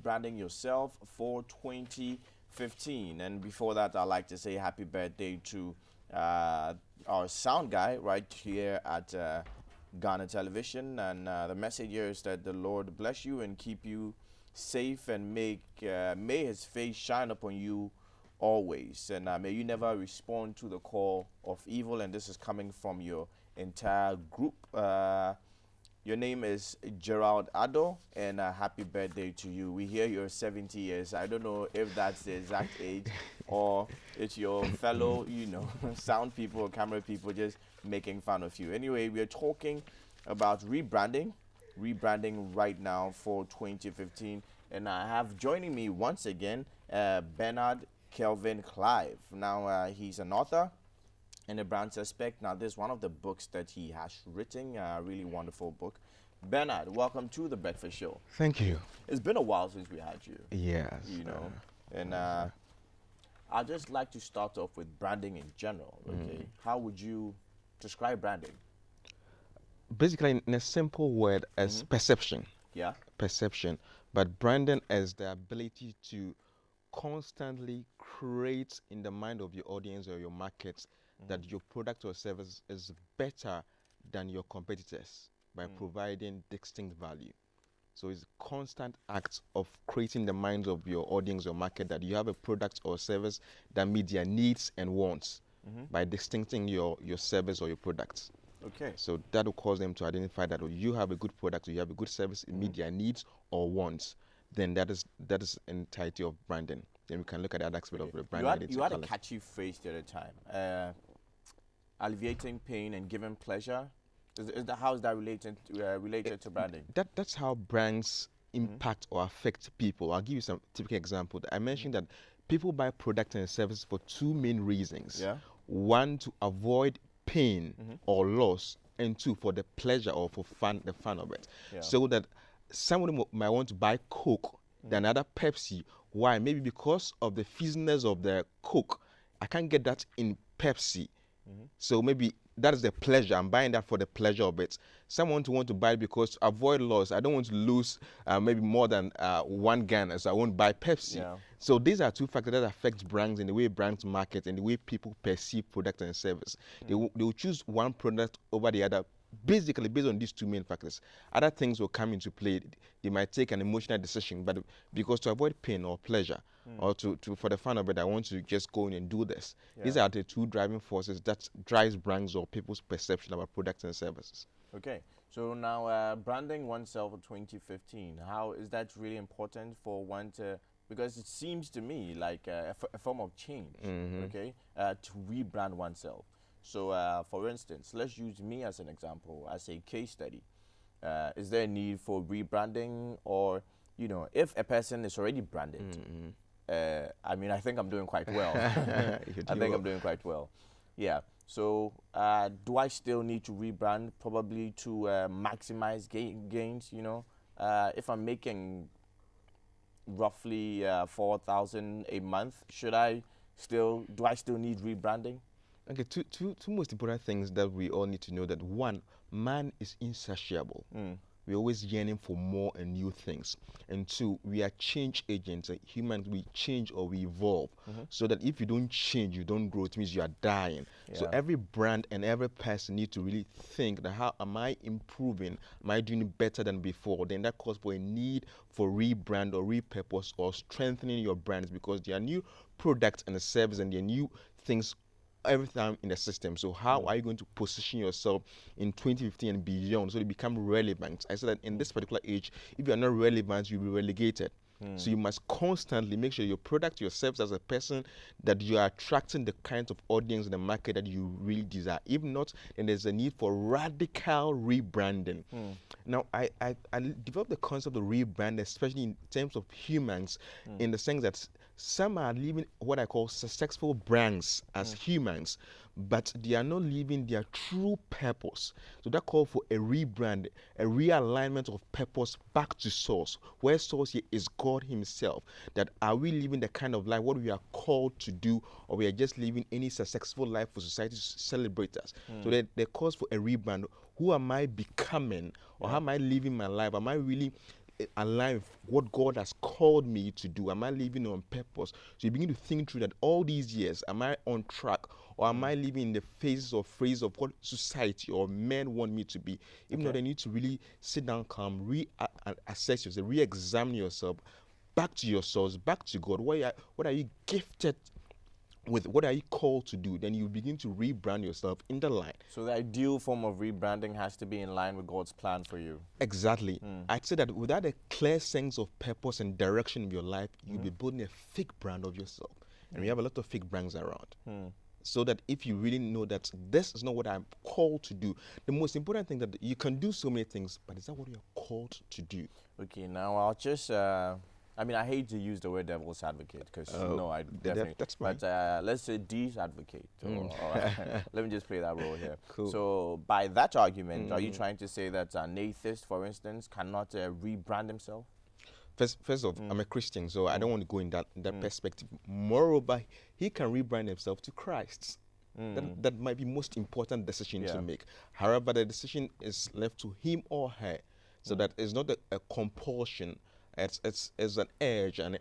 rebranding yourself for 2015. And before that, I'd like to say happy birthday to our sound guy right here at Ghana Television. And the message here is that the Lord bless you and keep you safe and may His face shine upon you always. And may you never respond to the call of evil. And this is coming from your entire group. Your name is Gerald Ado, and happy birthday to you. We hear you're 70 years. I don't know if that's the exact age or it's your fellow, sound people or camera people just making fun of you. Anyway, we're talking about rebranding right now for 2015. And I have joining me once again, Bernard Kelvin Clive. Now, he's an author and a brand suspect. Now, this is one of the books that he has written, a really wonderful book. Bernard, welcome to The Breakfast Show. Thank you. It's been a while since we had you. Yes. And I'd just like to start off with branding in general, okay? How would you describe branding? Basically, in a simple word, as perception. Yeah. Perception. But branding is the ability to constantly create in the mind of your audience or your markets that your product or service is better than your competitors by providing distinct value. So it's a constant act of creating the minds of your audience or market that you have a product or service that meet their needs and wants by distincting your service or your products. Okay. So that will cause them to identify that you have a good product or you have a good service, it meet their needs or wants. Then that is entirety of branding. Then we can look at that aspect of the brand. You had a catchy phrase the other time. Alleviating pain and giving pleasure. How is that related to branding? That's how brands impact or affect people. I'll give you some typical example. I mentioned that people buy products and services for two main reasons. Yeah. One, to avoid pain or loss, and two, for the pleasure or for the fun of it. Yeah. So that somebody might want to buy Coke than another Pepsi. Why? Maybe because of the fizziness of the Coke. I can't get that in Pepsi. So maybe that is the pleasure. I'm buying that for the pleasure of it. Someone to want to buy it because to avoid loss. I don't want to lose maybe more than one Ghana, so I won't buy Pepsi. Yeah. So these are two factors that affect brands in the way brands market and the way people perceive product and service. They will choose one product over the other, basically based on these two main factors. Other things will come into play. They might take an emotional decision, but because to avoid pain or pleasure, or for the fun of it, I want to just go in and do this. Yeah. These are the two driving forces that drives brands or people's perception about products and services. Okay. So now branding oneself for 2015, how is that really important for one to, because it seems to me like a form of change, okay, to rebrand oneself. So, for instance, let's use me as an example, as a case study. Is there a need for rebranding, or, if a person is already branded? I think I'm doing quite well. I'm doing quite well. Yeah. So, do I still need to rebrand, probably to maximize gains? If I'm making roughly 4,000 a month, do I still need rebranding? Okay, two most important things that we all need to know that one, man is insatiable. We're always yearning for more and new things. And two, we are change agents. Humans, we change or we evolve. So that if you don't change, you don't grow, it means you are dying. Yeah. So every brand and every person need to really think that how am I improving? Am I doing better than before? Then that calls for a need for rebrand or repurpose or strengthening your brands, because there are new products and services and there are new things every time in the system. So how are you going to position yourself in 2015 and beyond so you become relevant? I said that in this particular age, if you are not relevant, you'll be relegated. So you must constantly make sure your product, your service as a person, that you are attracting the kind of audience in the market that you really desire. If not, then there's a need for radical rebranding. Now, I developed the concept of rebranding, especially in terms of humans, in the sense that some are living what I call successful brands as humans, but they are not living their true purpose. So that calls for a rebrand, a realignment of purpose back to source, where source here is God himself. That are we living the kind of life, what we are called to do, or we are just living any successful life for society to celebrate us? So that there calls for a rebrand. Who am I becoming, or how am I living my life? Am I really align with what God has called me to do? Am I living on purpose? So you begin to think through that all these years, am I on track? Or am I living in the phases or phase of what society or men want me to be? Even though they need to really sit down, calm, assess yourself, re-examine yourself, back to yourselves, back to God. What are you gifted with? What are you called to do? Then you begin to rebrand yourself in the line. So the ideal form of rebranding has to be in line with God's plan for you. Exactly. I'd say that without a clear sense of purpose and direction in your life, you'll be building a fake brand of yourself. And we have a lot of fake brands around. So that if you really know that this is not what I'm called to do, the most important thing that you can do so many things, but is that what you're called to do? Okay, now I'll just, I mean, I hate to use the word devil's advocate because, no, I definitely, that's fine. but let's say D's advocate. Or, let me just play that role here. Cool. So by that argument, are you trying to say that an atheist, for instance, cannot rebrand himself? First off, I'm a Christian, so I don't want to go in that perspective. Moreover, he can rebrand himself to Christ. That might be most important decision to make. However, the decision is left to him or her, so that it's not a compulsion. It's an urge, and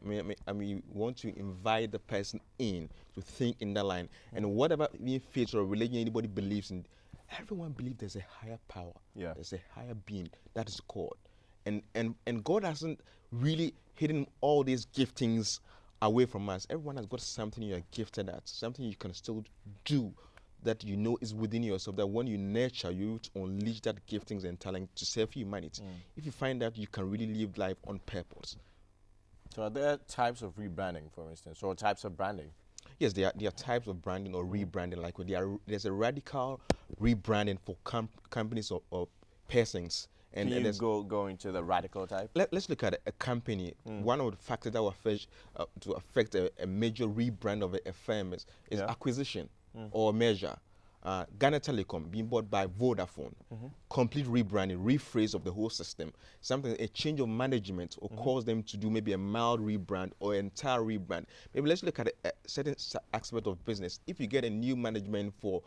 I mean, you want to invite the person in to think in that line. And whatever faith or religion anybody believes in, everyone believes there's a higher power. There's a higher being that is God. And God hasn't really hidden all these giftings away from us. Everyone has got something you're gifted at, something you can still do that you know is within yourself, that when you nurture, you unleash that giftings and talent to serve humanity. If you find that, you can really live life on purpose. So are there types of rebranding, for instance, or types of branding? Yes, there are types of branding or rebranding. Like there's a radical rebranding for companies or persons. And you go into the radical type? Let's look at a company. One of the factors that will affect a major rebrand of a firm is acquisition or merger. Ghana Telecom being bought by Vodafone, complete rebranding, rephrase of the whole system. A change of management will cause them to do maybe a mild rebrand or entire rebrand. Maybe let's look at a certain aspect of business. If you get a new management for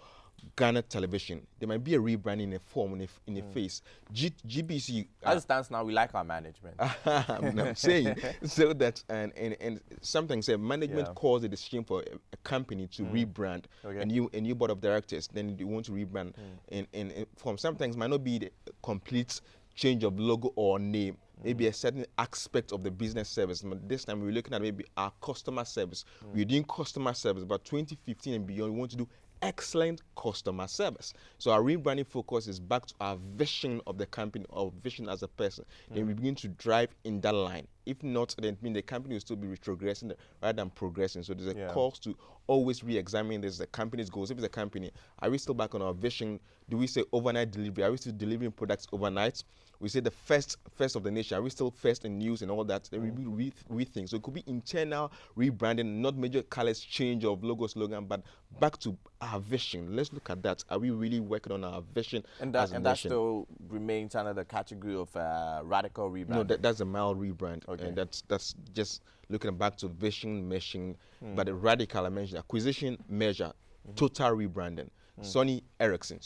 Ghana Television, there might be a rebrand in a form, in a face. GBC. As it stands now, we like our management. I'm saying so that and sometimes management calls a decision for a company to rebrand a new board of directors. Then you want to rebrand in form. Sometimes might not be the complete change of logo or name. Maybe a certain aspect of the business service. But this time we're looking at maybe our customer service. We're doing customer service, but 2015 and beyond, we want to do excellent customer service. So our rebranding focus is back to our vision of the company, or vision as a person. Then we begin to drive in that line. If not, then the company will still be retrogressing rather than progressing. So there's a call to always re-examine this, the company's goals. If it's a company, are we still back on our vision? Do we say overnight delivery? Are we still delivering products overnight? We say the first of the nation. Are we still first in news and all that? Then we rethink. So it could be internal rebranding, not major colors change of logo slogan, but back to our vision. Let's look at that. Are we really working on our vision? And that still remains under the category of radical rebranding? No, that's a mild rebrand. Okay. And that's just looking back to vision, mission. But the radical, I mentioned, acquisition, measure, total rebranding. Sony Ericsson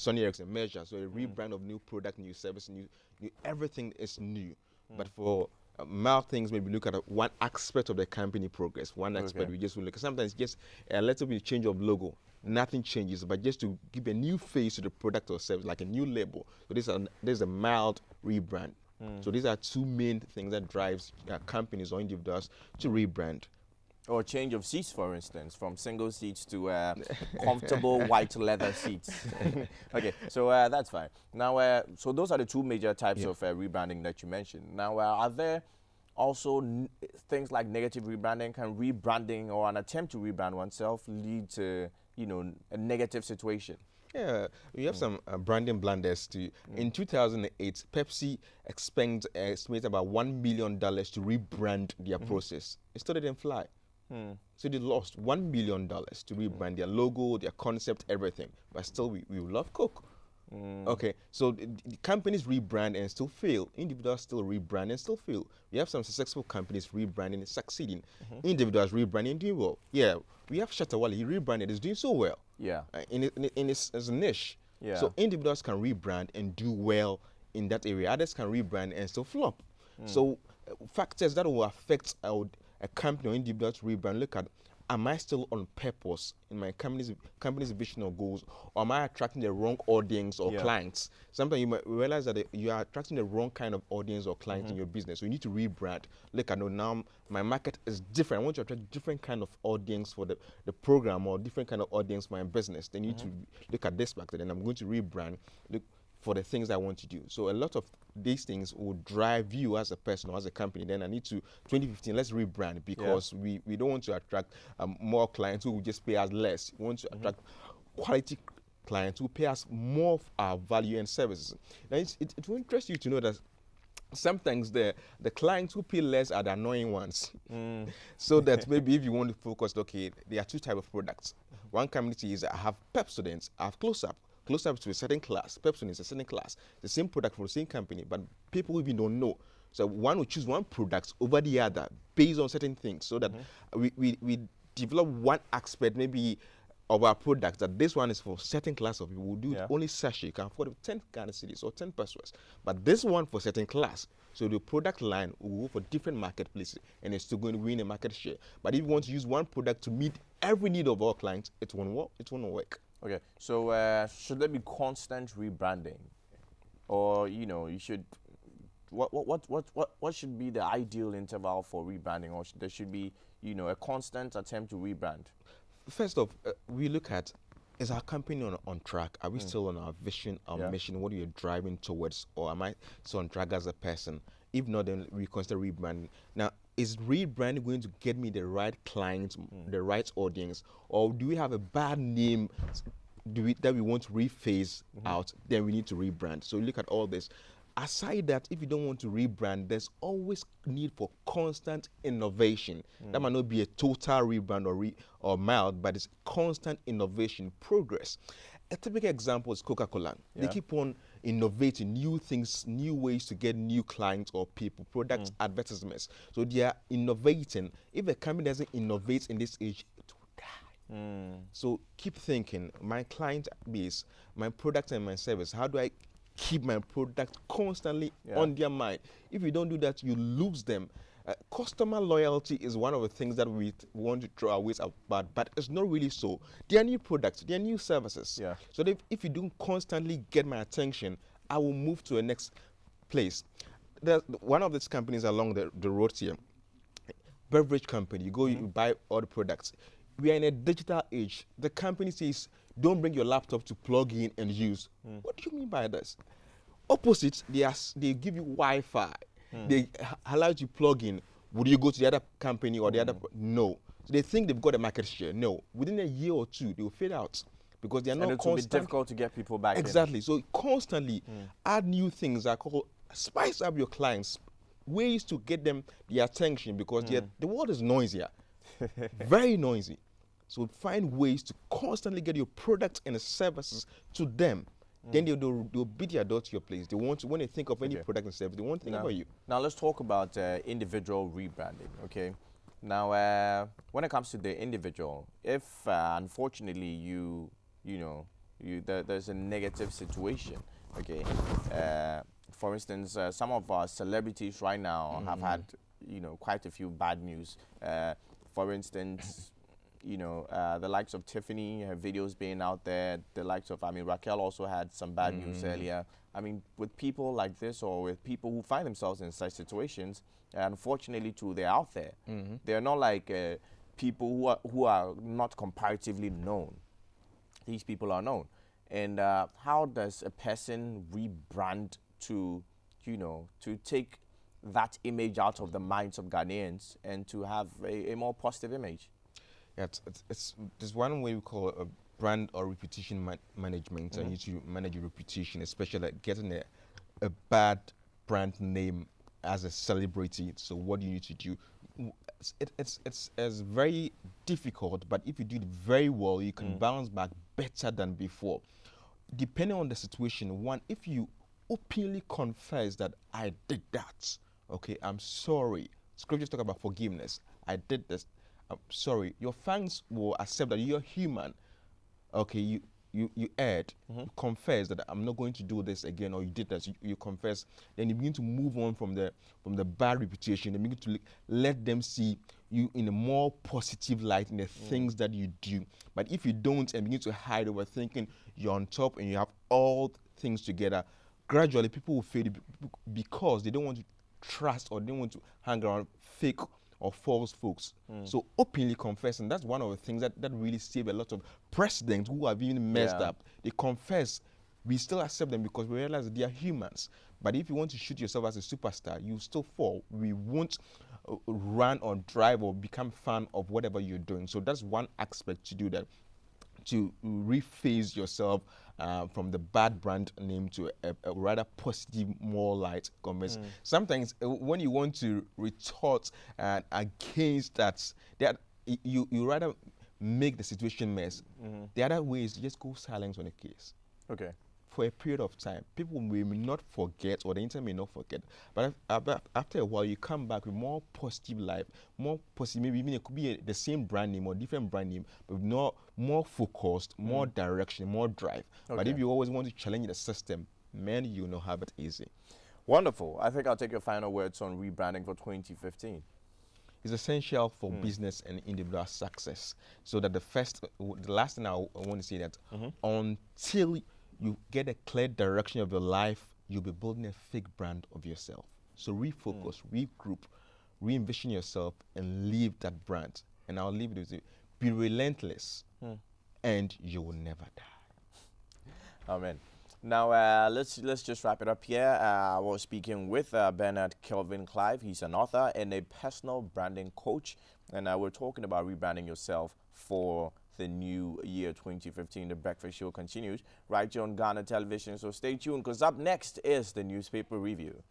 measure. So a rebrand of new product, new service, new everything is new. But for mild things, maybe look at one aspect of the company progress. One aspect we just will look at. Sometimes just a little bit change of logo. Nothing changes, but just to give a new face to the product or service, like a new label. So there's a mild rebrand. So these are two main things that drives companies or individuals to rebrand. Or change of seats, for instance, from single seats to comfortable white leather seats. Okay, so that's fine. Now, so those are the two major types of rebranding that you mentioned. Now, are there also things like negative rebranding? Can rebranding or an attempt to rebrand oneself lead to, a negative situation? Yeah, we have some branding blunders too. In 2008, Pepsi estimated about $1 million to rebrand their process. It still didn't fly. So they lost $1 million to rebrand their logo, their concept, everything. But still, we love Coke. Okay, so the companies rebrand and still fail. Individuals still rebrand and still fail. We have some successful companies rebranding and succeeding. Individuals rebranding and doing well. Yeah, we have Shatawale. He rebranded, is doing so well. Yeah. In his niche. Yeah. So individuals can rebrand and do well in that area. Others can rebrand and still flop. So factors that will affect a company or individual to rebrand, look at, am I still on purpose in my company's vision or goals, or am I attracting the wrong audience or clients? Sometimes you might realize that you are attracting the wrong kind of audience or client in your business. So you need to rebrand. Look, I know now my market is different. I want to attract different kind of audience for the program, or different kind of audience for my business. Then you need to look at this factor. Then I'm going to rebrand. Look for the things I want to do. So a lot of these things will drive you as a person or as a company. Then I need to 2015. Let's rebrand, because we don't want to attract more clients who will just pay us less. We want to attract quality clients who pay us more of our value and services. Now it will interest you to know that sometimes the clients who pay less are the annoying ones. So that maybe if you want to focus, okay, there are two types of products. One community is I have Pepsodent, I have Close-Up. Close-Up to a certain class, Pepsodent is a certain class. The same product from the same company, but people even don't know. So one will choose one product over the other based on certain things, so that we develop one aspect maybe of our product, that this one is for certain class of people. We'll do it only sachet. You can afford it 10 Ghana cedis or 10 pesos. But this one for certain class. So the product line will go for different marketplaces, and it's still going to win a market share. But if you want to use one product to meet every need of our clients, it won't work. It won't work. Okay, so should there be constant rebranding, or you should what should be the ideal interval for rebranding, or there should be a constant attempt to rebrand? First off, we look at, is our company on track? Are we still on our vision, our mission? What are you driving towards, or am I still on track as a person? If not, then we consider rebranding. Now, is rebranding going to get me the right clients, the right audience, or do we have a bad name that we want to rephase out? Then we need to rebrand. So look at all this. Aside that, if you don't want to rebrand, there's always need for constant innovation. That might not be a total rebrand or mild, but it's constant innovation, progress. A typical example is Coca-Cola. They keep on innovating new things, new ways to get new clients or people, products, advertisements. So they are innovating. If a company doesn't innovate in this age, it will die. So keep thinking, my client base, my product and my service, how do I keep my product constantly on their mind? If you don't do that, you lose them. Customer loyalty is one of the things that we want to throw our ways about, but it's not really so. They are new products, they are new services. So if you don't constantly get my attention, I will move to a next place. There's one of these companies along the road here, beverage company. You go, you buy all the products. We are in a digital age. The company says, don't bring your laptop to plug in and use. What do you mean by this? Opposite, they give you Wi-Fi. They allow you to plug in. Would you go to the other company or the other? No. So they think they've got a market share. No. Within a year or two, they will fade out, because they are not constant. And it will be difficult to get people back in. So constantly add new things that call spice up your clients, ways to get them the attention, because the world is noisier, very noisy. So find ways to constantly get your products and services to them. Then they'll beat their door to your place. They want to, when they think of any product and service, they won't think about you. Now let's talk about individual rebranding. Okay. Now when it comes to the individual, if unfortunately there's a negative situation. Okay. For instance, some of our celebrities right now have had quite a few bad news. For instance, the likes of Tiffany, her videos being out there, the likes of, Raquel also had some bad news earlier. With people like this, or with people who find themselves in such situations, unfortunately too, they're out there. They're not like people who are not comparatively known. These people are known. And how does a person rebrand to take that image out of the minds of Ghanaians and to have a more positive image? Yeah, there's one way we call a brand or reputation management. You need to manage your reputation, especially like getting a bad brand name as a celebrity. So what do you need to do? It's very difficult, but if you do it very well, you can bounce back better than before. Depending on the situation, one, if you openly confess that I did that, okay, I'm sorry. Scriptures talk about forgiveness. I did this. I'm sorry. Your fans will accept that you're human. Okay, you add, you confess that I'm not going to do this again, or you did this, you confess, then you begin to move on from the bad reputation, and begin to let them see you in a more positive light in the things that you do. But if you don't and begin to hide over thinking you're on top and you have all things together, gradually people will fade because they don't want to trust or they don't want to hang around fake or false folks. So openly confessing, that's one of the things that really save a lot of presidents who have even messed Yeah. up. They confess. We still accept them because we realize that they are humans. But if you want to shoot yourself as a superstar, you still fall. We won't run or drive or become fan of whatever you're doing. So that's one aspect to do that, to rephase yourself from the bad brand name to a rather positive, more light comments. Sometimes when you want to retort against that you rather make the situation mess. The other way is just go silent on the case Okay. for a period of time. People may not forget, or the internet may not forget, but after a while, you come back with more positive life, more positive. Maybe even it could be the same brand name or different brand name, but more focused, more direction, more drive. But Okay. if you always want to challenge the system, man, you will not have it easy. Wonderful. I think I'll take your final words on rebranding for 2015. It's essential for business and individual success. So that the last thing I want to say that until you get a clear direction of your life, you'll be building a fake brand of yourself. So refocus, regroup, re-envision yourself, and leave that brand. And I'll leave it with you. Be relentless, and you will never die. Amen. Now, let's just wrap it up here. I was speaking with Bernard Kelvin Clive. He's an author and a personal branding coach. And we're talking about rebranding yourself for the new year 2015. The Breakfast Show continues right here on Ghana Television. So stay tuned, because up next is the newspaper review.